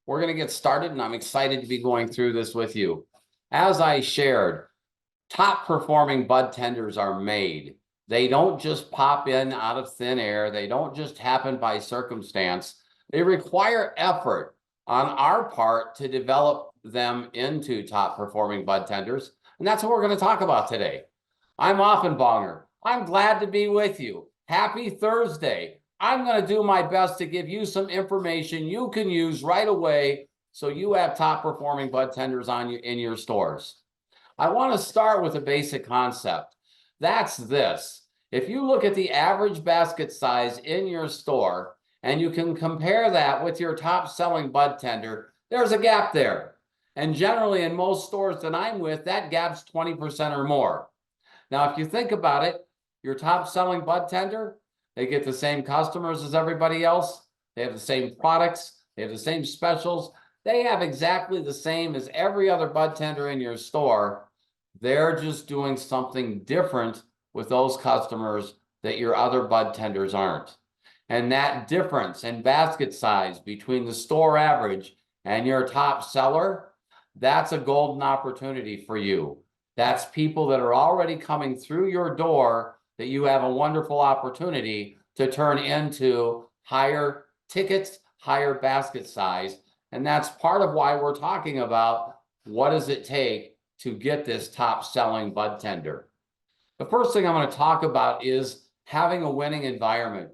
We're going to get started, and I'm excited to be going through this with you. As I shared, top performing bud tenders are made. They don't just pop in out of thin air. They don't just happen by circumstance. They require effort on our part to develop them into top performing bud tenders. And that's what we're going to talk about today. I'm Offenbonger. I'm glad to be with you. Happy Thursday. I'm going to do my best to give you some information you can use right away so you have top performing bud tenders in your stores. I want to start with a basic concept. That's this. If you look at the average basket size in your store and you can compare that with your top selling bud tender, there's a gap there. And generally in most stores that I'm with, that gap's 20% or more. Now, if you think about it, your top selling bud tender, they get the same customers as everybody else. They have the same products. They have the same specials. They have exactly the same as every other bud tender in your store. They're just doing something different with those customers that your other bud tenders aren't. And that difference in basket size between the store average and your top seller, that's a golden opportunity for you. That's people that are already coming through your door that you have a wonderful opportunity to turn into higher tickets, higher basket size. And that's part of why we're talking about what does it take to get this top selling bud tender. The first thing I'm going to talk about is having a winning environment.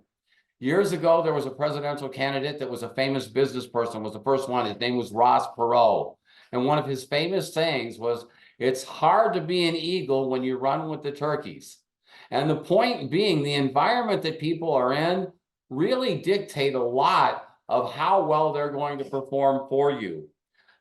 Years ago, there was a presidential candidate that was a famous business person, was the first one. His name was Ross Perot. And one of his famous sayings was, "It's hard to be an eagle when you run with the turkeys." And the point being, the environment that people are in really dictate a lot of how well they're going to perform for you.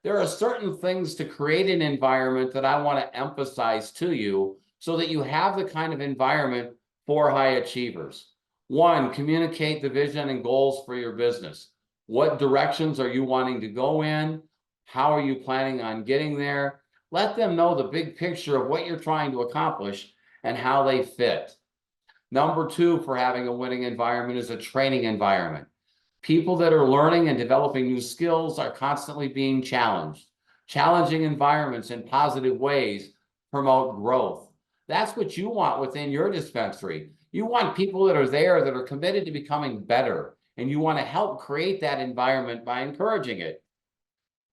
There are certain things to create an environment that I want to emphasize to you so that you have the kind of environment for high achievers. One, communicate the vision and goals for your business. What directions are you wanting to go in? How are you planning on getting there? Let them know the big picture of what you're trying to accomplish and how they fit. Number two, for having a winning environment is a training environment. People that are learning and developing new skills are constantly being challenged. Challenging environments in positive ways promote growth. That's what you want within your dispensary. You want people that are there that are committed to becoming better, and you want to help create that environment by encouraging it.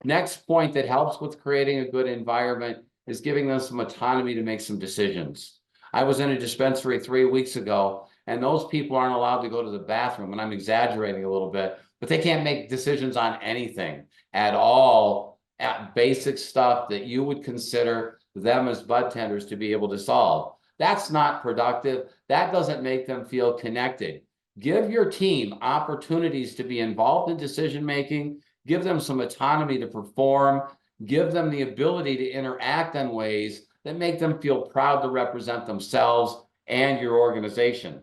Next point that helps with creating a good environment is giving them some autonomy to make some decisions. I was in a dispensary 3 weeks ago, and those people aren't allowed to go to the bathroom, and I'm exaggerating a little bit, but they can't make decisions on anything at all, at basic stuff that you would consider them as bud tenders to be able to solve. That's not productive. That doesn't make them feel connected. Give your team opportunities to be involved in decision-making. Give them some autonomy to perform. Give them the ability to interact in ways that make them feel proud to represent themselves and your organization.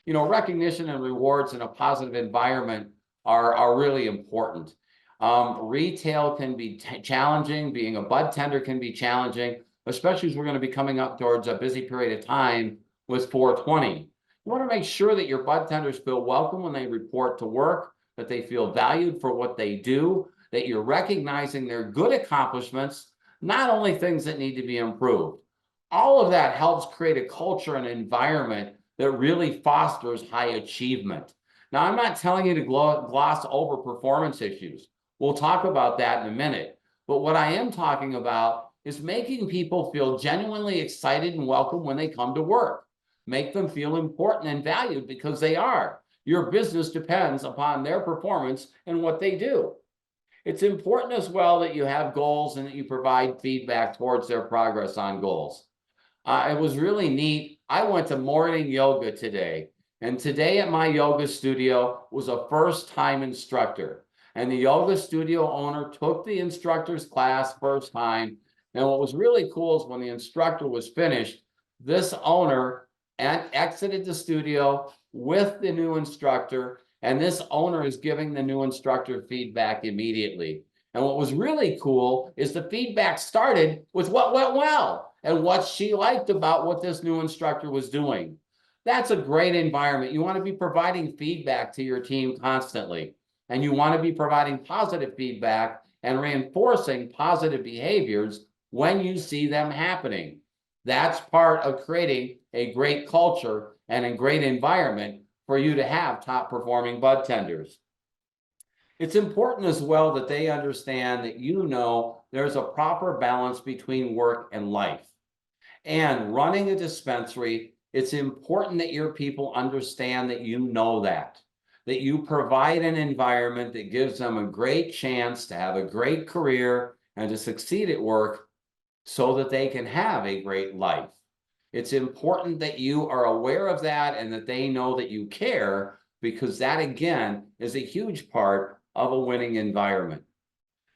You know, recognition and rewards in a positive environment are really important. Retail can be challenging. Being a bud tender can be challenging, especially as we're going to be coming up towards a busy period of time with 420. You want to make sure that your bud tenders feel welcome when they report to work, that they feel valued for what they do, that you're recognizing their good accomplishments, not only things that need to be improved. All of that helps create a culture and environment that really fosters high achievement. Now, I'm not telling you to gloss over performance issues. We'll talk about that in a minute. But what I am talking about is making people feel genuinely excited and welcome when they come to work. Make them feel important and valued because they are. Your business depends upon their performance and what they do. It's important as well that you have goals and that you provide feedback towards their progress on goals. It was really neat. I went to morning yoga today, and today at my yoga studio was a first-time instructor. And the yoga studio owner took the instructor's class first time. And what was really cool is when the instructor was finished, this owner exited the studio with the new instructor, and this owner is giving the new instructor feedback immediately. And what was really cool is the feedback started with what went well and what she liked about what this new instructor was doing. That's a great environment. You want to be providing feedback to your team constantly. and you want to be providing positive feedback and reinforcing positive behaviors when you see them happening. That's part of creating a great culture and a great environment for you to have top performing bud tenders. It's important as well that they understand that there's a proper balance between work and life. And running a dispensary, it's important that your people understand that that you provide an environment that gives them a great chance to have a great career and to succeed at work so that they can have a great life. It's important that you are aware of that and that they know that you care, because that, again, is a huge part of a winning environment.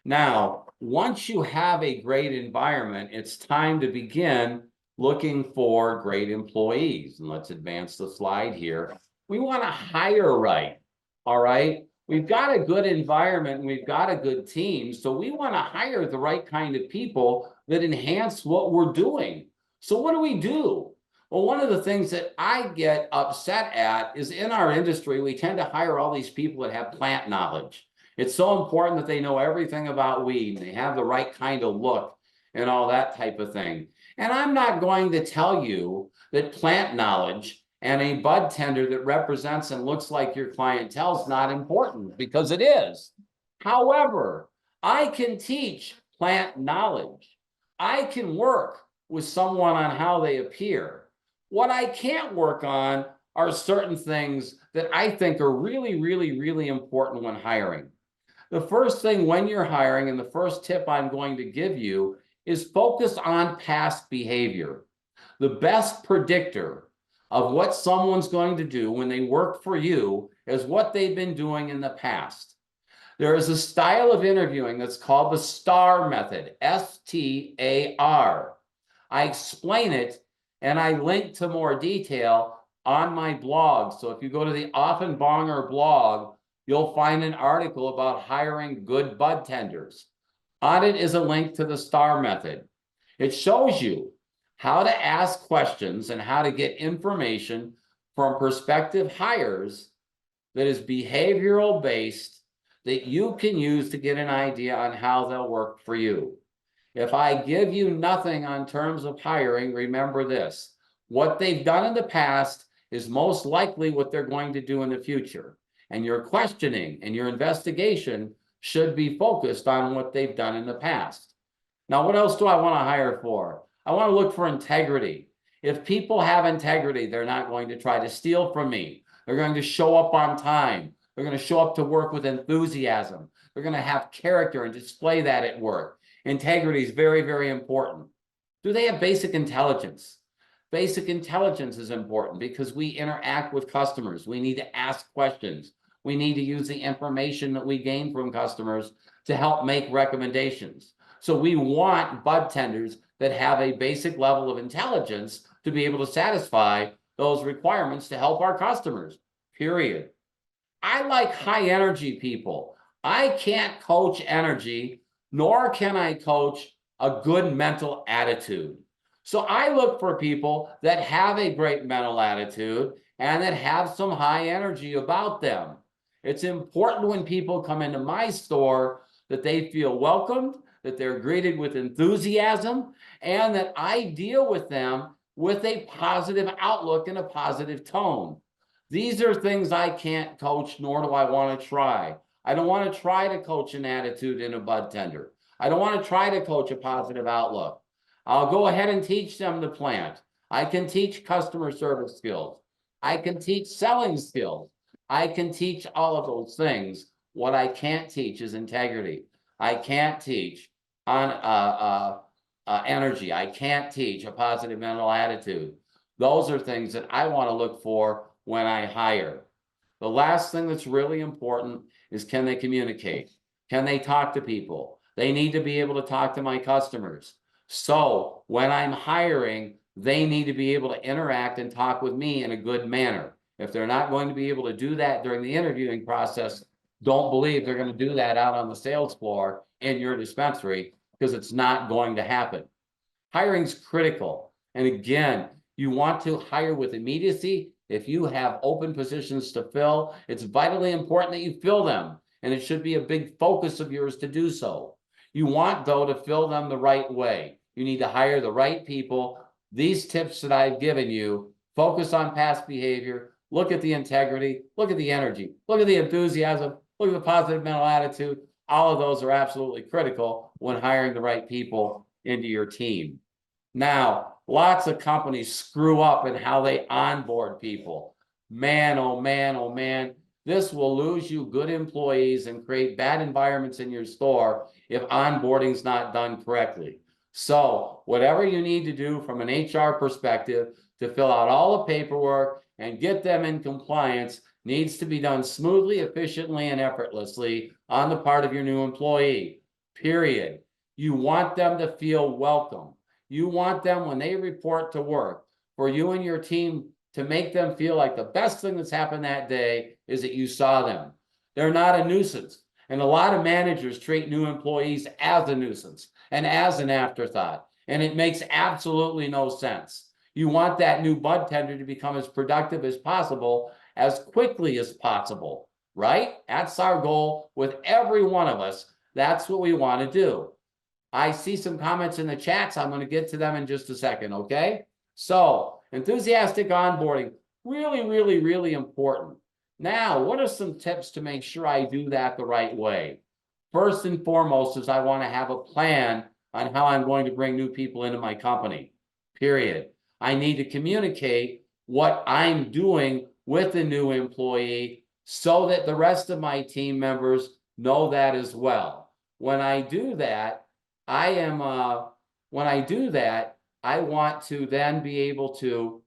Now, once you have a great environment, it's time to begin looking for great employees. And let's advance the slide here. We want to hire right, all right? We've got a good environment and we've got a good team, so we want to hire the right kind of people that enhance what we're doing. So what do? Well, one of the things that I get upset at is in our industry, we tend to hire all these people that have plant knowledge. It's so important that they know everything about weed, and they have the right kind of look and all that type of thing. And I'm not going to tell you that plant knowledge and a bud tender that represents and looks like your clientele is not important, because it is. However, I can teach plant knowledge. I can work with someone on how they appear. What I can't work on are certain things that I think are really, really, really important when hiring. The first thing when you're hiring, and the first tip I'm going to give you, is focus on past behavior. The best predictor of what someone's going to do when they work for you is what they've been doing in the past. There is a style of interviewing that's called the STAR method, S-T-A-R. I explain it and I link to more detail on my blog. So if you go to the Offenbonger blog, you'll find an article about hiring good bud tenders. On it is a link to the STAR method. It shows you how to ask questions and how to get information from prospective hires that is behavioral based, that you can use to get an idea on how they'll work for you. If I give you nothing on terms of hiring, remember this: what they've done in the past is most likely what they're going to do in the future. And your questioning and your investigation should be focused on what they've done in the past. Now, what else do I want to hire for? I want to look for integrity. If people have integrity, they're not going to try to steal from me. They're going to show up on time. They're going to show up to work with enthusiasm. They're going to have character and display that at work. Integrity is very, very important. Do they have basic intelligence? Basic intelligence is important because we interact with customers. We need to ask questions. We need to use the information that we gain from customers to help make recommendations. So we want bud tenders that have a basic level of intelligence to be able to satisfy those requirements to help our customers, period. I like high energy people. I can't coach energy, nor can I coach a good mental attitude. So I look for people that have a great mental attitude and that have some high energy about them. It's important when people come into my store that they feel welcomed, that they're greeted with enthusiasm, and that I deal with them with a positive outlook and a positive tone. These are things I can't coach, nor do I want to try. I don't want to try to coach an attitude in a bud tender. I don't want to try to coach a positive outlook. I'll go ahead and teach them the plant. I can teach customer service skills. I can teach selling skills. I can teach all of those things. What I can't teach is integrity. I can't teach on energy. I can't teach a positive mental attitude. Those are things that I want to look for when I hire. The last thing that's really important is, can they communicate? Can they talk to people? They need to be able to talk to my customers. So when I'm hiring, they need to be able to interact and talk with me in a good manner. If they're not going to be able to do that during the interviewing process, don't believe they're going to do that out on the sales floor in your dispensary, because it's not going to happen. Hiring's critical. And again, you want to hire with immediacy. If you have open positions to fill, it's vitally important that you fill them. and it should be a big focus of yours to do so. You want, though, to fill them the right way. You need to hire the right people. These tips that I've given you, focus on past behavior, look at the integrity, look at the energy, look at the enthusiasm, look at the positive mental attitude. All of those are absolutely critical when hiring the right people into your team. Now, lots of companies screw up in how they onboard people. Man, oh man, oh man. This will lose you good employees and create bad environments in your store if onboarding is not done correctly. So whatever you need to do from an HR perspective to fill out all the paperwork and get them in compliance needs to be done smoothly, efficiently, and effortlessly on the part of your new employee, period. You want them to feel welcome. You want them, when they report to work, for you and your team to make them feel like the best thing that's happened that day is that you saw them. They're not a nuisance. And a lot of managers treat new employees as a nuisance and as an afterthought. And it makes absolutely no sense. You want that new budtender to become as productive as possible, as quickly as possible, right? That's our goal with every one of us. That's what we want to do. I see some comments in the chats. I'm going to get to them in just a second, okay? So, enthusiastic onboarding, really, really, really important. Now, what are some tips to make sure I do that the right way? First and foremost is I want to have a plan on how I'm going to bring new people into my company, period. I need to communicate what I'm doing with the new employee so that the rest of my team members know that as well. When I do that, I want to then be able to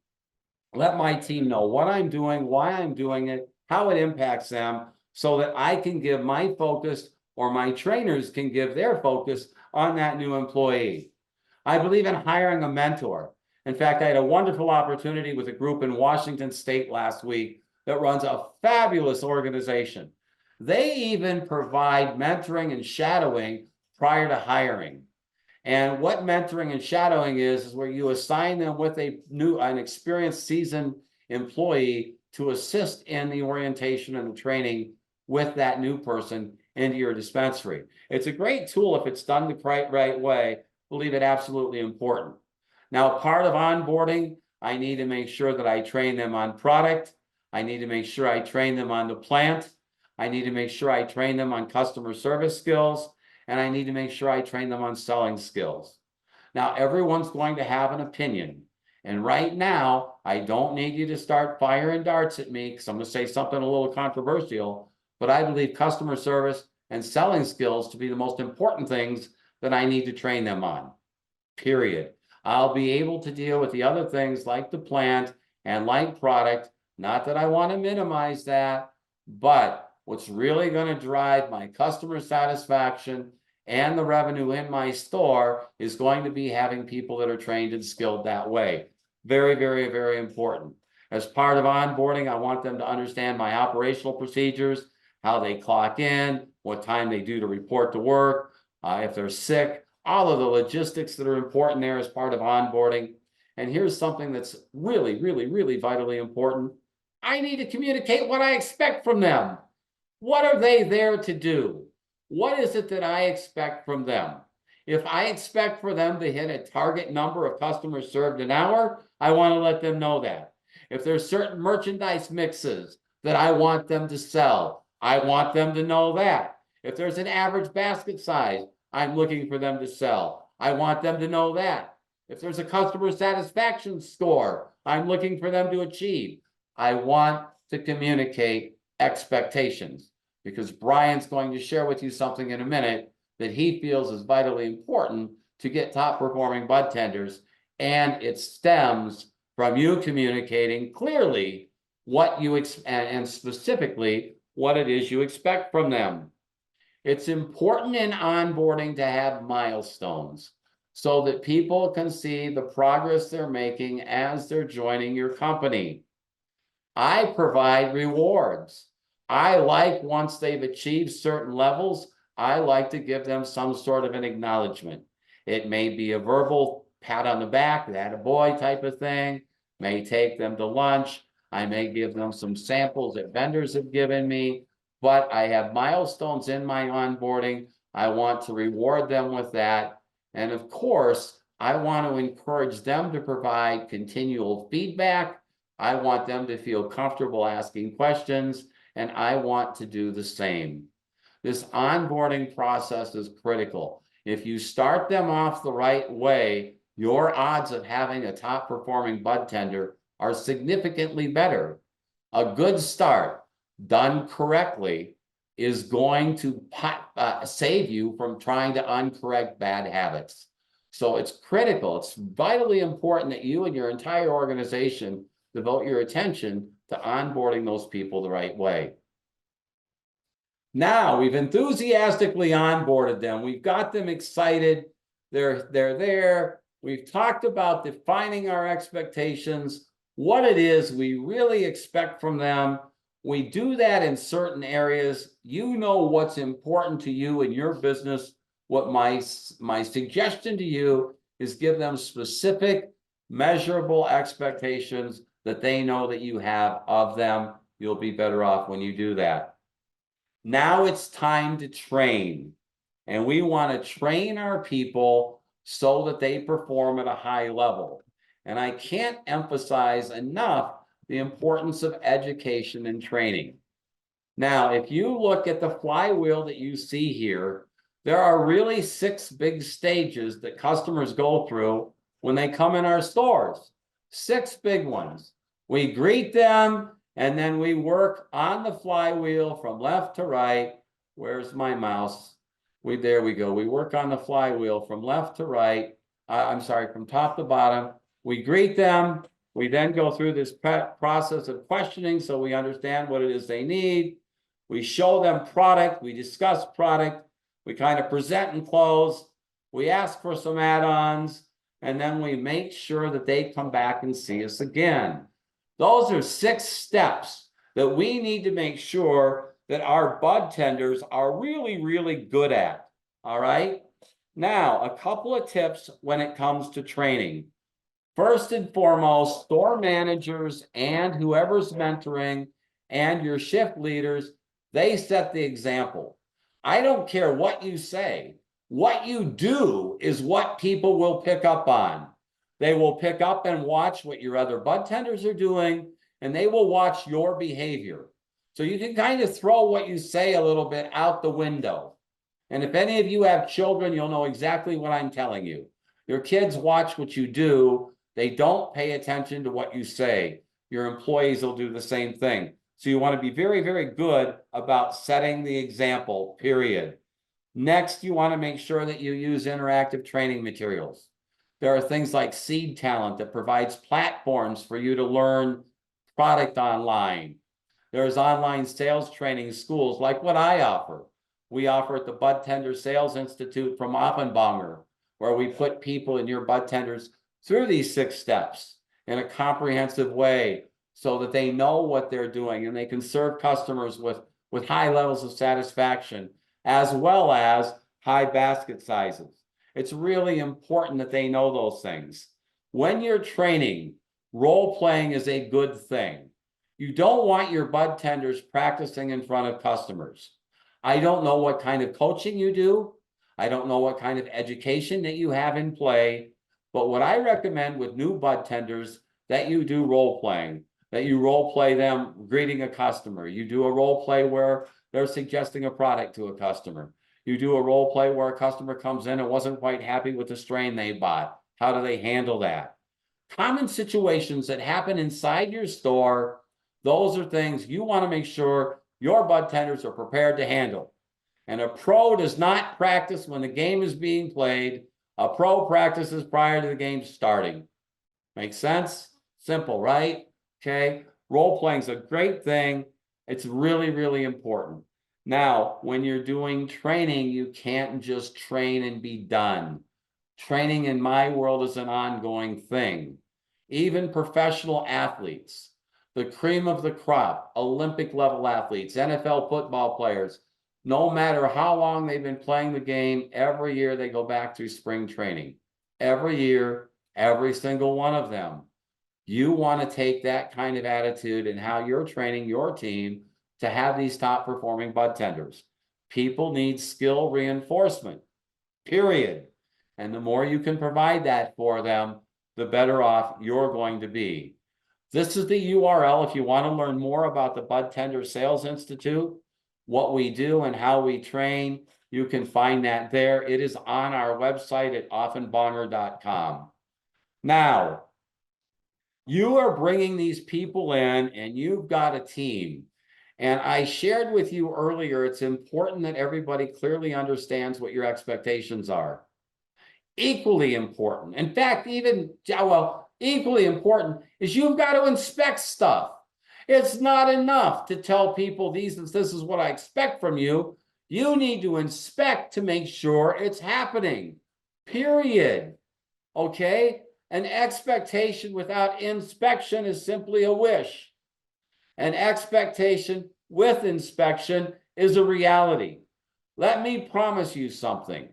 let my team know what I'm doing, why I'm doing it, how it impacts them, so that I can give my focus, or my trainers can give their focus on that new employee. I believe in hiring a mentor. In fact, I had a wonderful opportunity with a group in Washington State last week that runs a fabulous organization. They even provide mentoring and shadowing prior to hiring. And what mentoring and shadowing is where you assign them with an experienced, seasoned employee to assist in the orientation and the training with that new person into your dispensary. It's a great tool if it's done the right way. I believe it absolutely important. Now, part of onboarding, I need to make sure that I train them on product. I need to make sure I train them on the plant. I need to make sure I train them on customer service skills. And I need to make sure I train them on selling skills. Now, everyone's going to have an opinion. And right now, I don't need you to start firing darts at me because I'm going to say something a little controversial, but I believe customer service and selling skills to be the most important things that I need to train them on, period. I'll be able to deal with the other things like the plant and like product. Not that I want to minimize that, but what's really going to drive my customer satisfaction and the revenue in my store is going to be having people that are trained and skilled that way. Very, very, very important. As part of onboarding, I want them to understand my operational procedures, how they clock in, what time they do to report to work, if they're sick, all of the logistics that are important there as part of onboarding. And here's something that's really, really, really vitally important. I need to communicate what I expect from them. What are they there to do? What is it that I expect from them? If I expect for them to hit a target number of customers served an hour, I want to let them know that. If there's certain merchandise mixes that I want them to sell, I want them to know that. If there's an average basket size I'm looking for them to sell, I want them to know that. If there's a customer satisfaction score I'm looking for them to achieve, I want to communicate expectations, because Brian's going to share with you something in a minute that he feels is vitally important to get top performing budtenders, and it stems from you communicating clearly what you and specifically what it is you expect from them. It's important in onboarding to have milestones so that people can see the progress they're making as they're joining your company. I provide rewards. I like, once they've achieved certain levels, I like to give them some sort of an acknowledgement. It may be a verbal pat on the back, that a boy type of thing, may take them to lunch. I may give them some samples that vendors have given me, but I have milestones in my onboarding. I want to reward them with that. And of course, I want to encourage them to provide continual feedback. I want them to feel comfortable asking questions, and I want to do the same. This onboarding process is critical. If you start them off the right way, your odds of having a top performing bud tender are significantly better. A good start done correctly is going to save you from trying to uncorrect bad habits. So it's critical. It's vitally important that you and your entire organization devote your attention to onboarding those people the right way. Now we've enthusiastically onboarded them. We've got them excited. They're there. We've talked about defining our expectations, what it is we really expect from them. We do that in certain areas. You know what's important to you in your business. What my suggestion to you is give them specific, measurable expectations that they know that you have of them. You'll be better off when you do that. Now it's time to train. And we want to train our people so that they perform at a high level. And I can't emphasize enough the importance of education and training. Now, if you look at the flywheel that you see here, there are really 6 big stages that customers go through when they come in our stores. 6 big ones. We greet them, and then we work on the flywheel from left to right. Where's my mouse? There we go. We work on the flywheel from left to right. From top to bottom. We greet them. We then go through this process of questioning so we understand what it is they need. We show them product. We discuss product. We kind of present and close. We ask for some add-ons. And then we make sure that they come back and see us again. Those are 6 steps that we need to make sure that our bud tenders are really, really good at. All right. Now, a couple of tips when it comes to training. First and foremost, store managers and whoever's mentoring and your shift leaders, they set the example. I don't care what you say. What you do is what people will pick up on. They will pick up and watch what your other bud tenders are doing, and they will watch your behavior. So you can kind of throw what you say a little bit out the window. And if any of you have children, you'll know exactly what I'm telling you. Your kids watch what you do. They don't pay attention to what you say. Your employees will do the same thing. So you want to be very, very good about setting the example, period. Next, you want to make sure that you use interactive training materials. There are things like Seed Talent that provides platforms for you to learn product online. There's online sales training schools like what I offer. We offer at the Budtender Sales Institute from Offenbonger, where we put people in your bud tenders through these 6 steps in a comprehensive way so that they know what they're doing and they can serve customers with high levels of satisfaction as well as high basket sizes. It's really important that they know those things. When you're training, role playing is a good thing. You don't want your bud tenders practicing in front of customers. I don't know what kind of coaching you do. I don't know what kind of education that you have in play. But what I recommend with new bud tenders, that you do role playing, that you role play them greeting a customer. You do a role play where they're suggesting a product to a customer. You do a role play where a customer comes in and wasn't quite happy with the strain they bought. How do they handle that? Common situations that happen inside your store, those are things you want to make sure your bud tenders are prepared to handle. And a pro does not practice when the game is being played. A pro practices prior to the game starting. Make sense? Simple, right? Okay. Role playing is a great thing. It's really, really important. Now, when you're doing training, you can't just train and be done. Training in my world is an ongoing thing. Even professional athletes, the cream of the crop, Olympic level athletes, NFL football players, no matter how long they've been playing the game, every year they go back to spring training. Every year, every single one of them. You want to take that kind of attitude in how you're training your team to have these top performing bud tenders. People need skill reinforcement, period. And the more you can provide that for them, the better off you're going to be. This is the URL if you want to learn more about the Budtender Sales Institute, what we do and how we train. You can find that there. It is on our website at offenbonger.com. Now, you are bringing these people in and you've got a team. And I shared with you earlier, it's important that everybody clearly understands what your expectations are. Equally important, in fact, equally important is you've got to inspect stuff. It's not enough to tell people this is what I expect from you. You need to inspect to make sure it's happening, period. Okay? An expectation without inspection is simply a wish. An expectation with inspection is a reality. Let me promise you something.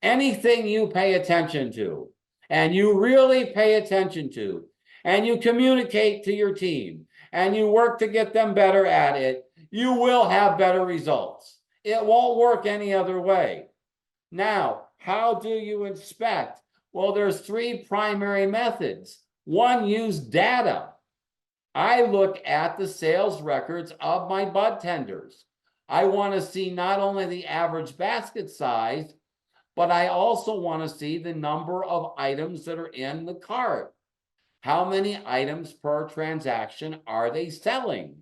Anything you pay attention to, and you really pay attention to, and you communicate to your team, and you work to get them better at it, you will have better results. It won't work any other way. Now, how do you inspect? Well, there's three primary methods. One, use data. I look at the sales records of my bud tenders. I want to see not only the average basket size, but I also want to see the number of items that are in the cart. How many items per transaction are they selling?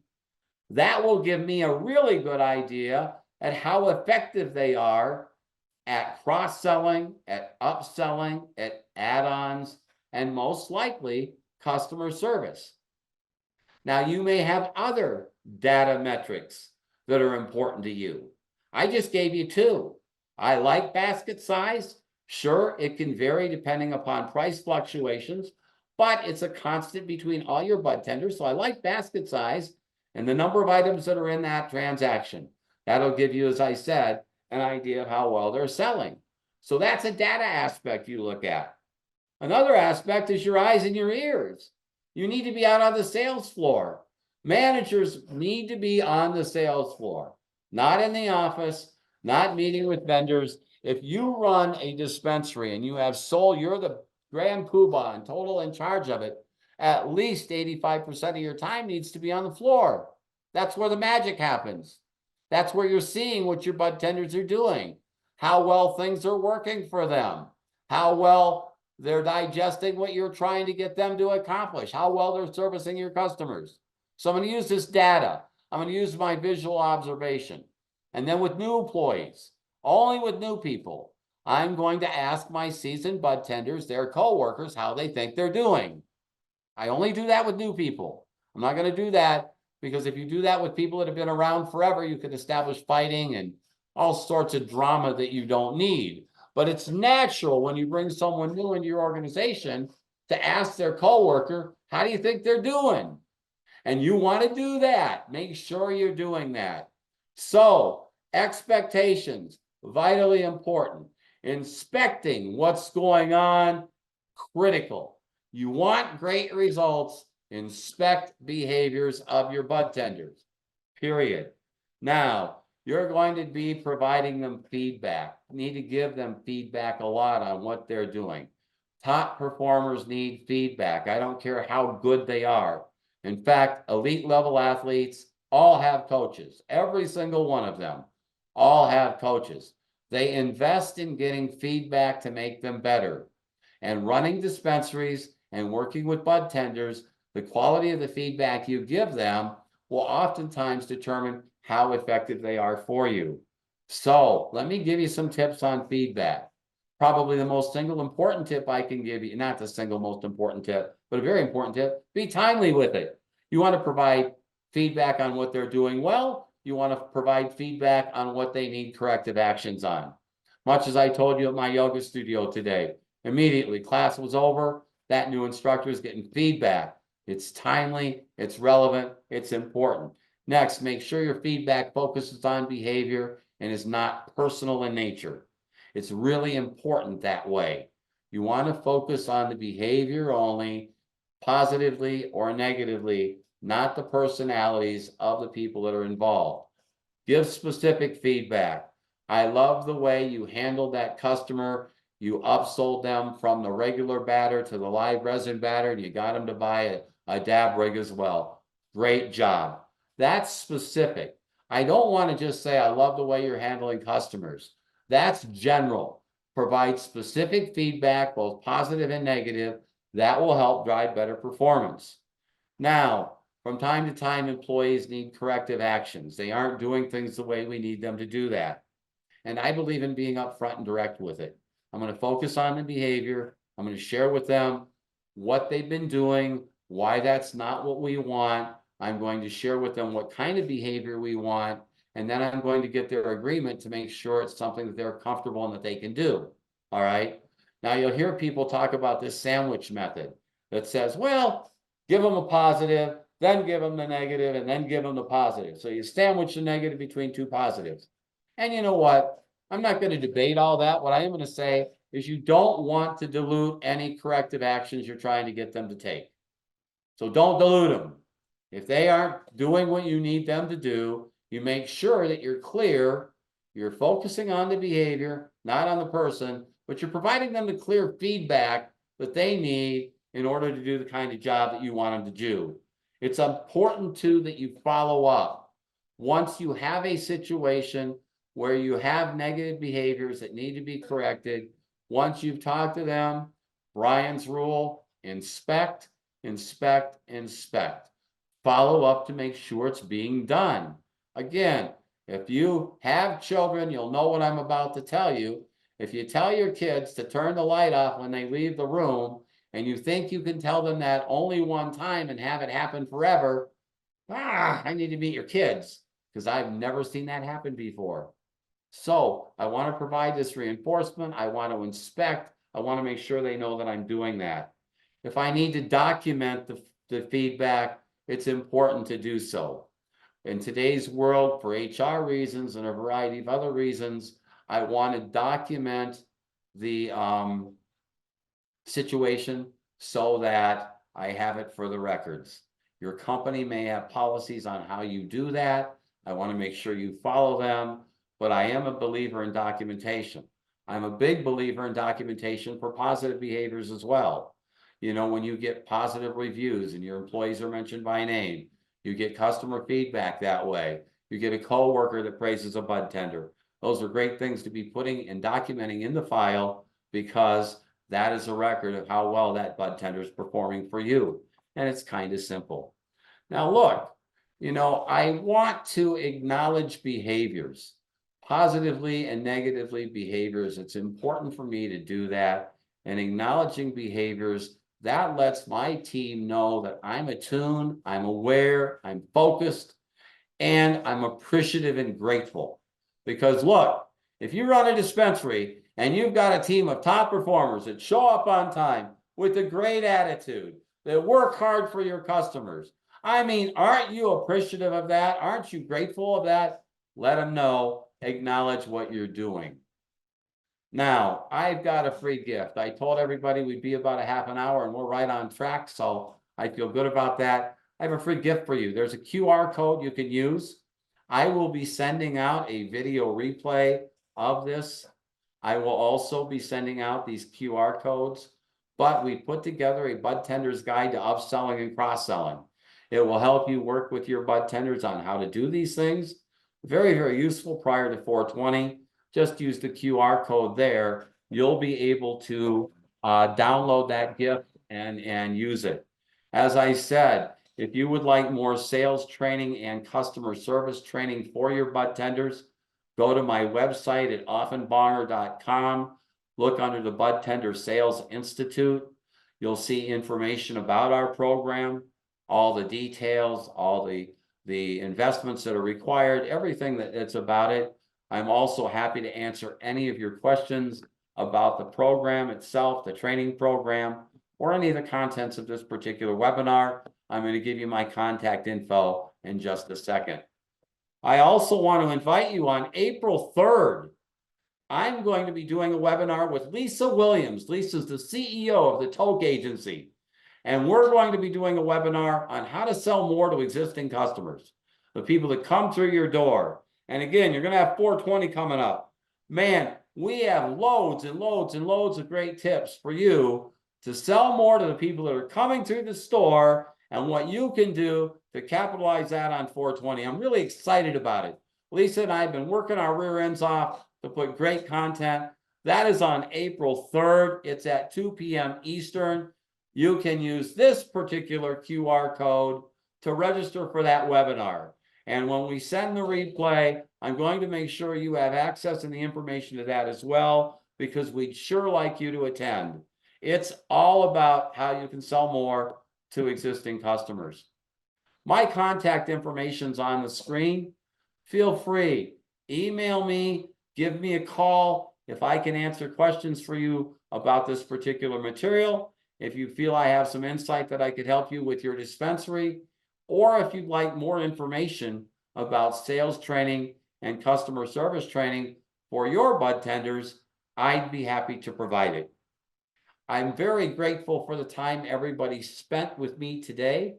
That will give me a really good idea at how effective they are at cross-selling, at upselling, at add-ons, and most likely customer service. Now, you may have other data metrics that are important to you. I just gave you two. I like basket size. Sure, it can vary depending upon price fluctuations, but it's a constant between all your bud tenders. So I like basket size and the number of items that are in that transaction. That'll give you, as I said, an idea of how well they're selling. So that's a data aspect you look at. Another aspect is your eyes and your ears. You need to be out on the sales floor. Managers need to be on the sales floor, not in the office, not meeting with vendors. If you run a dispensary and you have you're the grand poobah and total in charge of it, at least 85% of your time needs to be on the floor. That's where the magic happens. That's where you're seeing what your bud tenders are doing, how well things are working for them, how well they're digesting what you're trying to get them to accomplish, how well they're servicing your customers. So I'm going to use this data. I'm going to use my visual observation. And then with new employees, only with new people, I'm going to ask my seasoned bud tenders, their coworkers, how they think they're doing. I only do that with new people. I'm not going to do that because if you do that with people that have been around forever, you could establish fighting and all sorts of drama that you don't need. But it's natural when you bring someone new into your organization to ask their coworker, how do you think they're doing? And you want to do that. Make sure you're doing that. So, expectations, vitally important. Inspecting what's going on, critical. You want great results, inspect behaviors of your bud tenders, period. Now, you're going to be providing them feedback. You need to give them feedback a lot on what they're doing. Top performers need feedback. I don't care how good they are. In fact, elite level athletes all have coaches. Every single one of them all have coaches. They invest in getting feedback to make them better. And running dispensaries and working with bud tenders, the quality of the feedback you give them will oftentimes determine how effective they are for you. So let me give you some tips on feedback. Probably the most single important tip I can give you, not the single most important tip, but a very important tip, be timely with it. You want to provide feedback on what they're doing well. You want to provide feedback on what they need corrective actions on. Much as I told you at my yoga studio today, immediately class was over, that new instructor is getting feedback. It's timely, it's relevant, it's important. Next, make sure your feedback focuses on behavior and is not personal in nature. It's really important that way. You want to focus on the behavior only, positively or negatively, not the personalities of the people that are involved. Give specific feedback. I love the way you handled that customer. You upsold them from the regular batter to the live resin batter, and you got them to buy a dab rig as well. Great job. That's specific. I don't want to just say, I love the way you're handling customers. That's general. Provide specific feedback, both positive and negative. That will help drive better performance. Now, from time to time, employees need corrective actions. They aren't doing things the way we need them to do that. And I believe in being upfront and direct with it. I'm going to focus on the behavior. I'm going to share with them what they've been doing, why that's not what we want. I'm going to share with them what kind of behavior we want. And then I'm going to get their agreement to make sure it's something that they're comfortable and that they can do. All right. Now you'll hear people talk about this sandwich method that says, well, give them a positive, then give them the negative, and then give them the positive. So you sandwich the negative between two positives. And you know what? I'm not going to debate all that. What I am going to say is you don't want to dilute any corrective actions you're trying to get them to take. So don't dilute them. If they aren't doing what you need them to do, you make sure that you're clear, you're focusing on the behavior, not on the person, but you're providing them the clear feedback that they need in order to do the kind of job that you want them to do. It's important too that you follow up. Once you have a situation where you have negative behaviors that need to be corrected, once you've talked to them, Brian's rule, inspect, inspect, inspect. Follow up to make sure it's being done. Again, if you have children, you'll know what I'm about to tell you. If you tell your kids to turn the light off when they leave the room, and you think you can tell them that only one time and have it happen forever, I need to meet your kids, because I've never seen that happen before. So I want to provide this reinforcement. I want to inspect. I want to make sure they know that I'm doing that. If I need to document the feedback, it's important to do so. In today's world, for HR reasons and a variety of other reasons, I want to document the situation so that I have it for the records. Your company may have policies on how you do that. I want to make sure you follow them, but I am a believer in documentation. I'm a big believer in documentation for positive behaviors as well. You know, when you get positive reviews and your employees are mentioned by name, you get customer feedback that way. You get a coworker that praises a budtender. Those are great things to be putting and documenting in the file, because that is a record of how well that budtender is performing for you. And it's kind of simple. Now, look, you know, I want to acknowledge behaviors, positively and negatively behaviors. It's important for me to do that. And acknowledging behaviors, that lets my team know that I'm attuned, I'm aware, I'm focused, and I'm appreciative and grateful. Because look, if you run a dispensary and you've got a team of top performers that show up on time with a great attitude, that work hard for your customers, I mean, aren't you appreciative of that? Aren't you grateful of that? Let them know, acknowledge what you're doing. Now, I've got a free gift. I told everybody we'd be about a half an hour, and we're right on track, so I feel good about that. I have a free gift for you. There's a QR code you can use. I will be sending out a video replay of this. I will also be sending out these QR codes, but we put together a budtender's guide to upselling and cross-selling. It will help you work with your budtenders on how to do these things. Very, very useful prior to 420. Just use the QR code there. You'll be able to download that gift and use it. As I said, if you would like more sales training and customer service training for your budtenders, go to my website at offenbonger.com. Look under the Budtender Sales Institute. You'll see information about our program, all the details, all the investments that are required, everything that's about it. I'm also happy to answer any of your questions about the program itself, the training program, or any of the contents of this particular webinar. I'm going to give you my contact info in just a second. I also want to invite you on April 3rd. I'm going to be doing a webinar with Lisa Williams. Lisa's the CEO of the Toke Agency. And we're going to be doing a webinar on how to sell more to existing customers, the people that come through your door. And again, you're going to have 420 coming up. Man, we have loads and loads and loads of great tips for you to sell more to the people that are coming through the store and what you can do to capitalize that on 420. I'm really excited about it. Lisa and I have been working our rear ends off to put great content. That is on April 3rd. It's at 2 p.m. Eastern. You can use this particular QR code to register for that webinar. And when we send the replay, I'm going to make sure you have access and the information to that as well, because we'd sure like you to attend. It's all about how you can sell more to existing customers. My contact information's on the screen. Feel free, email me, give me a call if I can answer questions for you about this particular material. If you feel I have some insight that I could help you with your dispensary, or if you'd like more information about sales training and customer service training for your bud tenders, I'd be happy to provide it. I'm very grateful for the time everybody spent with me today.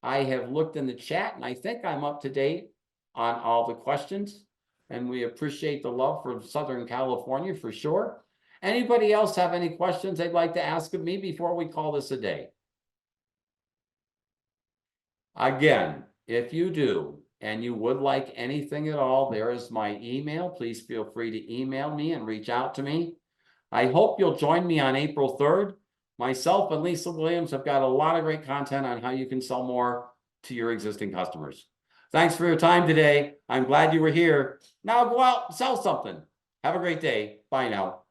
I have looked in the chat and I think I'm up to date on all the questions, and we appreciate the love for Southern California for sure. Anybody else have any questions they'd like to ask of me before we call this a day? Again, if you do, and you would like anything at all, there is my email. Please feel free to email me and reach out to me. I hope you'll join me on April 3rd. Myself and Lisa Williams have got a lot of great content on how you can sell more to your existing customers. Thanks for your time today. I'm glad you were here. Now go out and sell something. Have a great day. Bye now.